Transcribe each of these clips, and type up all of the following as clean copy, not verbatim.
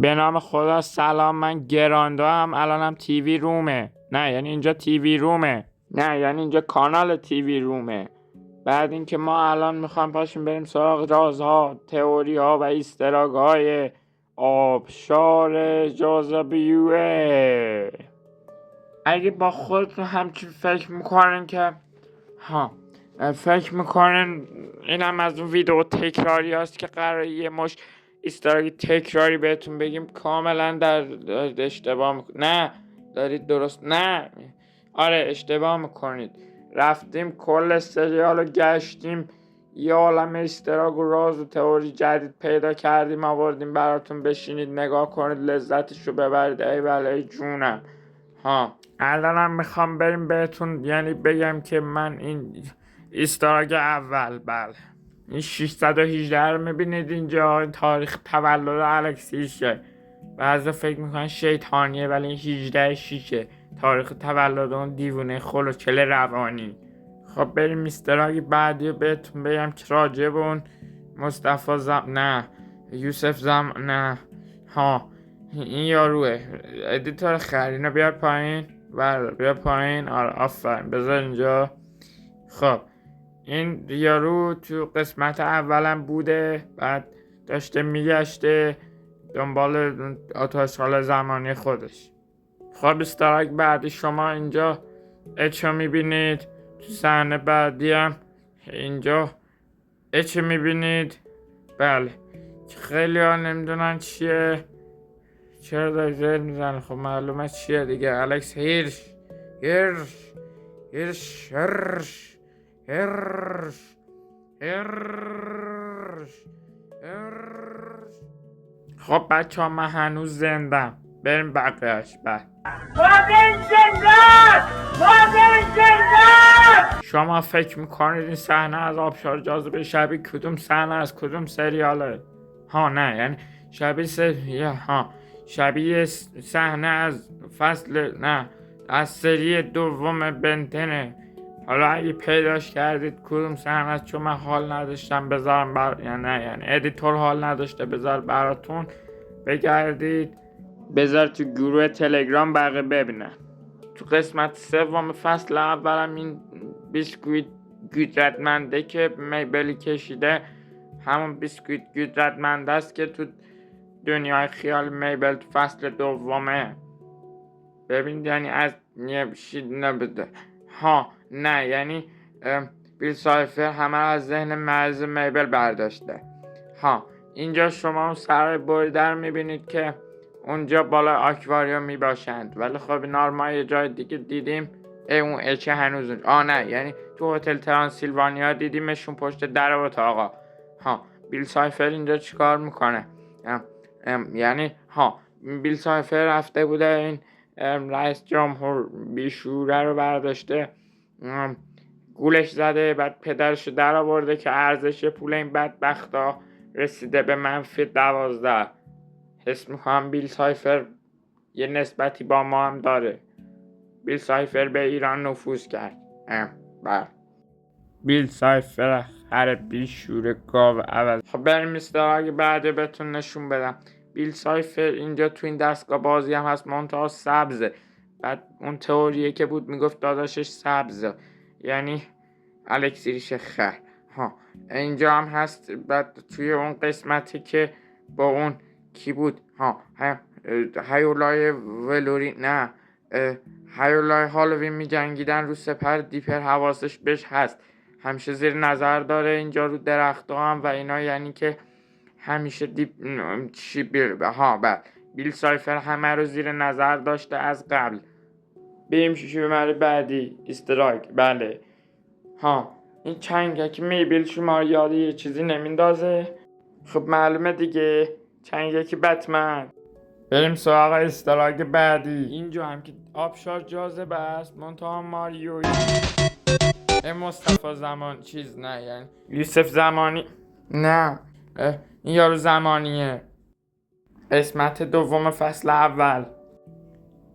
به نام خدا. سلام، من گراندو هم الانم تیوی رومه. نه یعنی اینجا تیوی رومه. نه یعنی اینجا کانال تیوی رومه. بعد اینکه ما الان میخوایم پاشیم بریم سراغ رازها، تئوری ها و ایستراگ های آبشار جاذبه. اگه با خودتون همچین فکر میکنین که فکر میکنین اینم از اون ویدیو تکراری هست که قراره یه مش ایستراگ تکراری بهتون بگیم، کاملا دارید اشتباه نه دارید درست، نه آره اشتباه میکنید. رفتیم کل سریال رو گشتیم، یه عالم ایستراگ و راز و تئوری جدید پیدا کردیم آوردیم براتون، بشینید نگاه کنید لذتش رو ببرید. ای بله جونم. الانم میخوام بریم بهتون یعنی بگم که من این ایستراگ اول، بله این 618 رو میبینید اینجا، تاریخ تولد الکسیشه. بعضی فکر میکنن شیطانیه ولی این 18 6 تاریخ تولد اون دیوونه خلوچل روانی. خب بریم ایستراگ بعدی بهتون بگم که راجع به اون مصطفی نه یوسف نه این یاروه ادیتور خرینو بیار پایین. بله بیار پایین. آره آفرین بذار اینجا. خب این یارو تو قسمت اولم بوده، بعد داشته میگشته دنبال آتش‌خال زمانی خودش. خب ایستراگ بعدی شما اینجا اچو میبینید، تو صحنه بعدی هم اینجا اچو میبینید. بله خیلی ها نمیدونن چیه، چرا داری زیر میزنه؟ خب معلومه چیه دیگه. الکس هیرش. خب بچه ها من هنوز زندم، بریم بقیهش. شما فکر میکنید این صحنه از آبشار جاذبه شبیه کدوم صحنه از کدوم سریاله؟ نه یعنی شبیه صحنه از فصل از سری دوم بنتنه. حالا اگه پیداش کردید کدوم صحنه است، چون من حال نداشتم بذارم یعنی ادیتور حال نداشته بذار براتون، بگردید بذار تو گروه تلگرام بقیه ببینن. تو قسمت سوم فصل اولم این بیسکویت قدرتمنده که میبلی کشیده همون بیسکویت قدرتمنده است که تو دنیای خیال میبل تو فصل دومه. ببینید یعنی از نبشید نبوده. نه یعنی بیل سایفر همه از ذهن مرز میبل برداشته. اینجا شما اون سرای بریده رو میبینید که اونجا بالا آکواریوم میباشند، ولی خب نارما یه جای دیگه دیدیم اون اچه هنوز نه یعنی تو هتل ترانسیلوانیا دیدیمشون پشت در اتاقا. بیل سایفر اینجا چیکار میکنه؟ یعنی بیل سایفر رفته بوده این رئیس جمهور بیشوره رو برداشته گولش زده، بعد پدرش در آورده که ارزش پول این بدبختا رسیده به -12. حس میکنم بیل سایفر یه نسبتی با ما هم داره. بیل سایفر به ایران نفوذ کرد. بیل سایفر هر بیشور گاو اول. خب بریم ایستراگ بعد بهتون نشون بدم. بیل سایفر اینجا تو این دستگاه بازی هم هست منتها سبزه. بعد اون تئوریه که بود میگفت داداشش سبزه یعنی الکسیریش خر. اینجا هم هست. بعد توی اون قسمتی که با اون کی بود هیولای ولوری هیولای هالووین می جنگیدن رو سپر دیپر، حواسش بهش هست، همیشه زیر نظر داره اینجا رو درخت هم و اینا، یعنی که همیشه بیل سایفر همه رو زیر نظر داشته از قبل. بریم شماره بعدی ایستراگ. بله این چنگک میبیل شما یاد یه چیزی نمیندازه؟ خب معلومه دیگه، چنگک بتمن. بریم سراغ ایستراگ بعدی. اینجا هم که آبشار جاذبه است منتها ماریوی مصطفی زمان یعنی یوسف زمانی این یارو زمانیه. قسمت دوم فصل اول.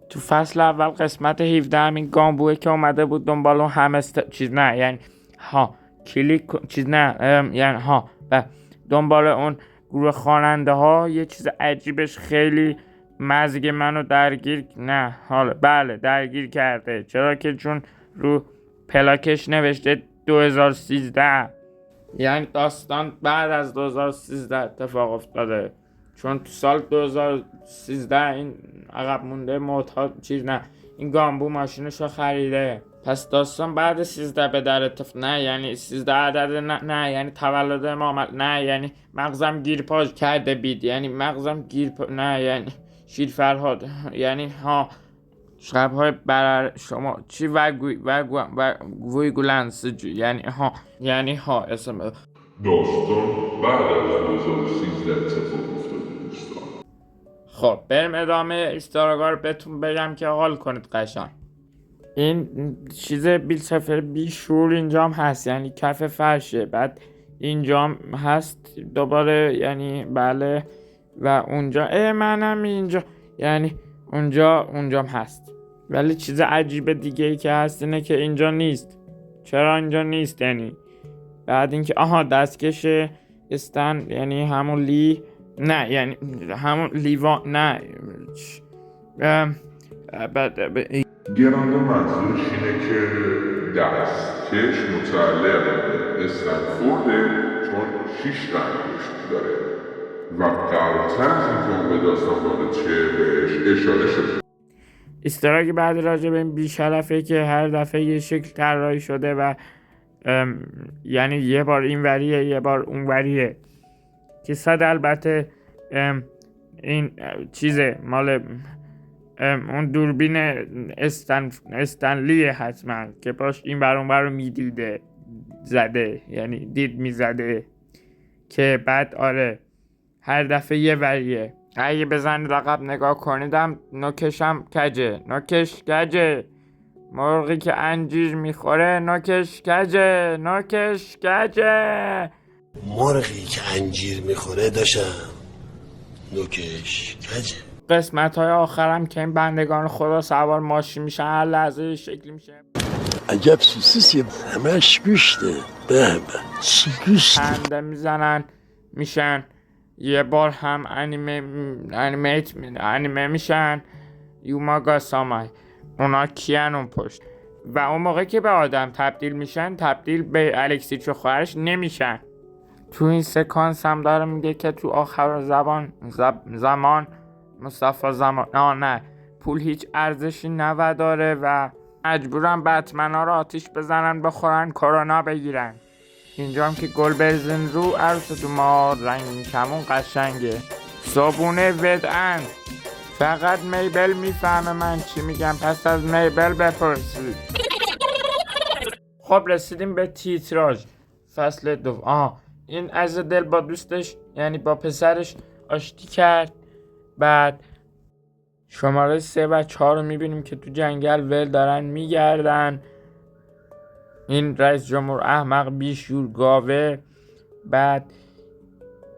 تو فصل اول قسمت 17 همین گامبوه که اومده بود دنبال اون یعنی کلیک یعنی دنبال اون گروه خواننده ها یه چیز عجیبش خیلی مزگ منو درگیر کرده. چرا که چون رو پلاکش نوشته 2013، یعنی داستان بعد از 2013 اتفاق افتاده، چون تو سال 2013 این عقب مونده معتاد این گامبو ماشینشو خریده. پس داستان بعد 13 به در اتفاق، نه یعنی 13 عدد، نه یعنی تولد ما، نه یعنی مغزم گیرپاش کرده بید، یعنی مغزم نه یعنی شیر فرهاد، یعنی شب‌های برر شما چی وگوی گلنسجو، یعنی اسم داستان بعد از 2013 اتفاق افتاده دوستان. خب بریم ادامه استاراگا رو بهتون بگم که حال کنید قشنگ. این چیز بیلسفر بیشور اینجام هست، یعنی کف فرشه، بعد اینجام هست دوباره، یعنی بله، و اونجا منم اینجا، یعنی اونجام هست. ولی چیز عجیب دیگه ای که هست اینه که اینجا نیست. چرا اینجا نیست؟ یعنی بعد اینکه دستکش استن، یعنی همون نه یعنی همون لیوان، نه گرانده منظورش اینه که دستکش متعلق به استنفورده چون 6 رنگ پشت داره و قبلتر از اینکه به داستان وارد چه بهش اشاره شده. استراگی بعد راجع به این بیشرفه که هر دفعه یه شکل طراحی شده و یعنی یه بار این وریه یه بار اون وریه، که البته این چیزه مال اون دوربین استنلیه حتما که باش این بر اون بر رو میدیده زده، یعنی دید میزده، که بعد هر دفعه یه وریه. اگه بزنید عقب نگاه کنیدم نوکشم کجه، نوکش کجه، مرغی که انجیر میخوره نوکش کجه، نوکش کجه، مرغی که انجیر میخوره داشتم نوکش کجه. قسمت های آخرم که این بندگان خدا سوار ماشین میشن، هر لحظه شکلی میشه. عجب سوسیسی، همش گوشته، به چی گوشته. خنده میزنن میشن، یه بار هم انیمه میشن. یوماگا سامای، اونا کیان اون پشت، و اون موقع که به آدم تبدیل میشن تبدیل به الکسیچ و خواهرش نمیشن. تو این سکانس هم داره میگه که تو آخر زمان مصطفی زمان نه پول هیچ ارزشی نداره و مجبورن بتمنا رو آتیش بزنن بخورن کرونا بگیرن. اینجا هم که گل بریزین رو عروس تو ما، رنگ کمون قشنگه، صابونه ودعن، فقط میبل میفهمه من چی میگم، پس از میبل بپرسید. خب رسیدیم به تیتراژ فصل 2. این از دل با دوستش یعنی با پسرش آشتی کرد. بعد شماره 3 و 4 رو میبینیم که تو جنگل ول دارن میگردن. این رئیس جمهور احمق بیشور گاوه. بعد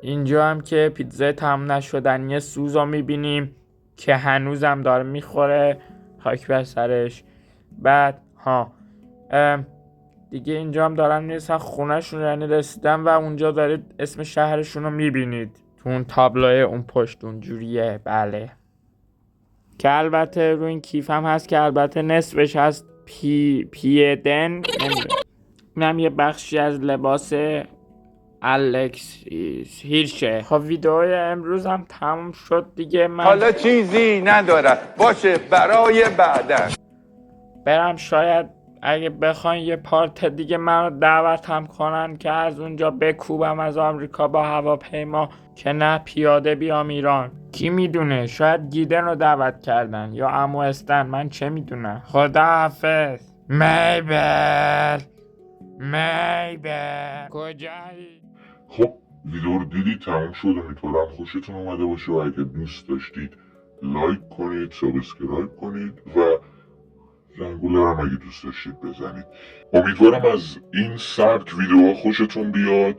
اینجا هم که پیتزا تمام نشدن یه سوزا میبینیم که هنوزم داره میخوره، خاک بر سرش. بعد دیگه اینجا هم دارن میرسن خونه شون، یعنی رسیدن و اونجا دارید اسم شهرشون رو میبینید تو اون تابلوه اون پشت اونجوریه. بله، که البته رو این کیف هم هست که البته نصفش هست پیدن. اینم یه بخشی از لباس الکس هیرشه. خب ویدئوی امروز هم تموم شد دیگه. من حالا چیزی نداره باشه برای بعدن برم، شاید اگه بخواین یه پارت دیگه من رو دعوت هم کنن که از اونجا بکوبم از آمریکا با هواپیما، که نه پیاده بیام ایران. کی میدونه، شاید گیدن رو دعوت کردن یا عمو استن، من چه میدونم. خداحافظ. میبل کجایی؟ خب ویدیو رو دیدید تموم شد، امیدوارم خوشتون اومده باشه و اگه دوست داشتید لایک کنید، سابسکرایب کنید و زنگوله هم اگه دوست داشتید بزنید. امیدوارم از این سبک ویدیوها خوشتون بیاد.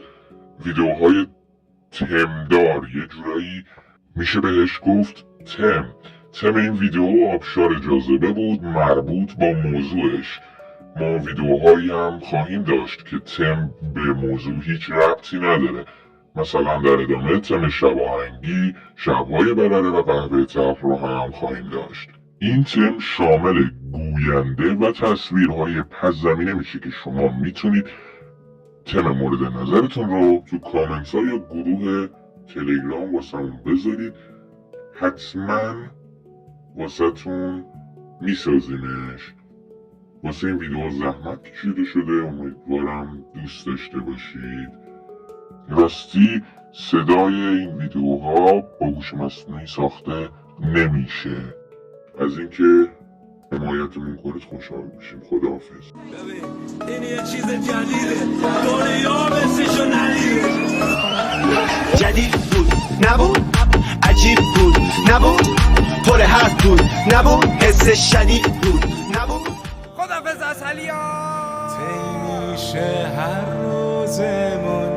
ویدیوهای تمدار، یه جورایی میشه بهش گفت تم این ویدیو آبشار جاذبه بود مربوط با موضوعش. ما ویدیوهایی هم خواهیم داشت که تم به موضوع هیچ ربطی نداره، مثلا در ادامه تم شب آهنگی، شب‌های برره و قهوه تلخ رو هم خواهیم داشت. این تم شامل گوینده و تصویرهای پس زمینه میشه که شما میتونید تم مورد نظرتون رو تو کامنت ها یا گروه تلگرام واسمون بذارید، حتما واسهتون میسازیمش. واسه این ویدیو زحمت کشیده شده، امیدوارم دوست داشته باشید. راستی صدای این ویدیوها با هوش مصنوعی ساخته نمیشه. از اینکه حمایتمون کنید خوشحال میشیم. خداحافظ. این یه چیز جدیده، دنیا مثلشو ندیده. جدید بود نبود، عجیب بود نبود، پر حرف بود نبود، حس شدید بود نبود. خدافظ از حلیا. طی میشه هر روزمون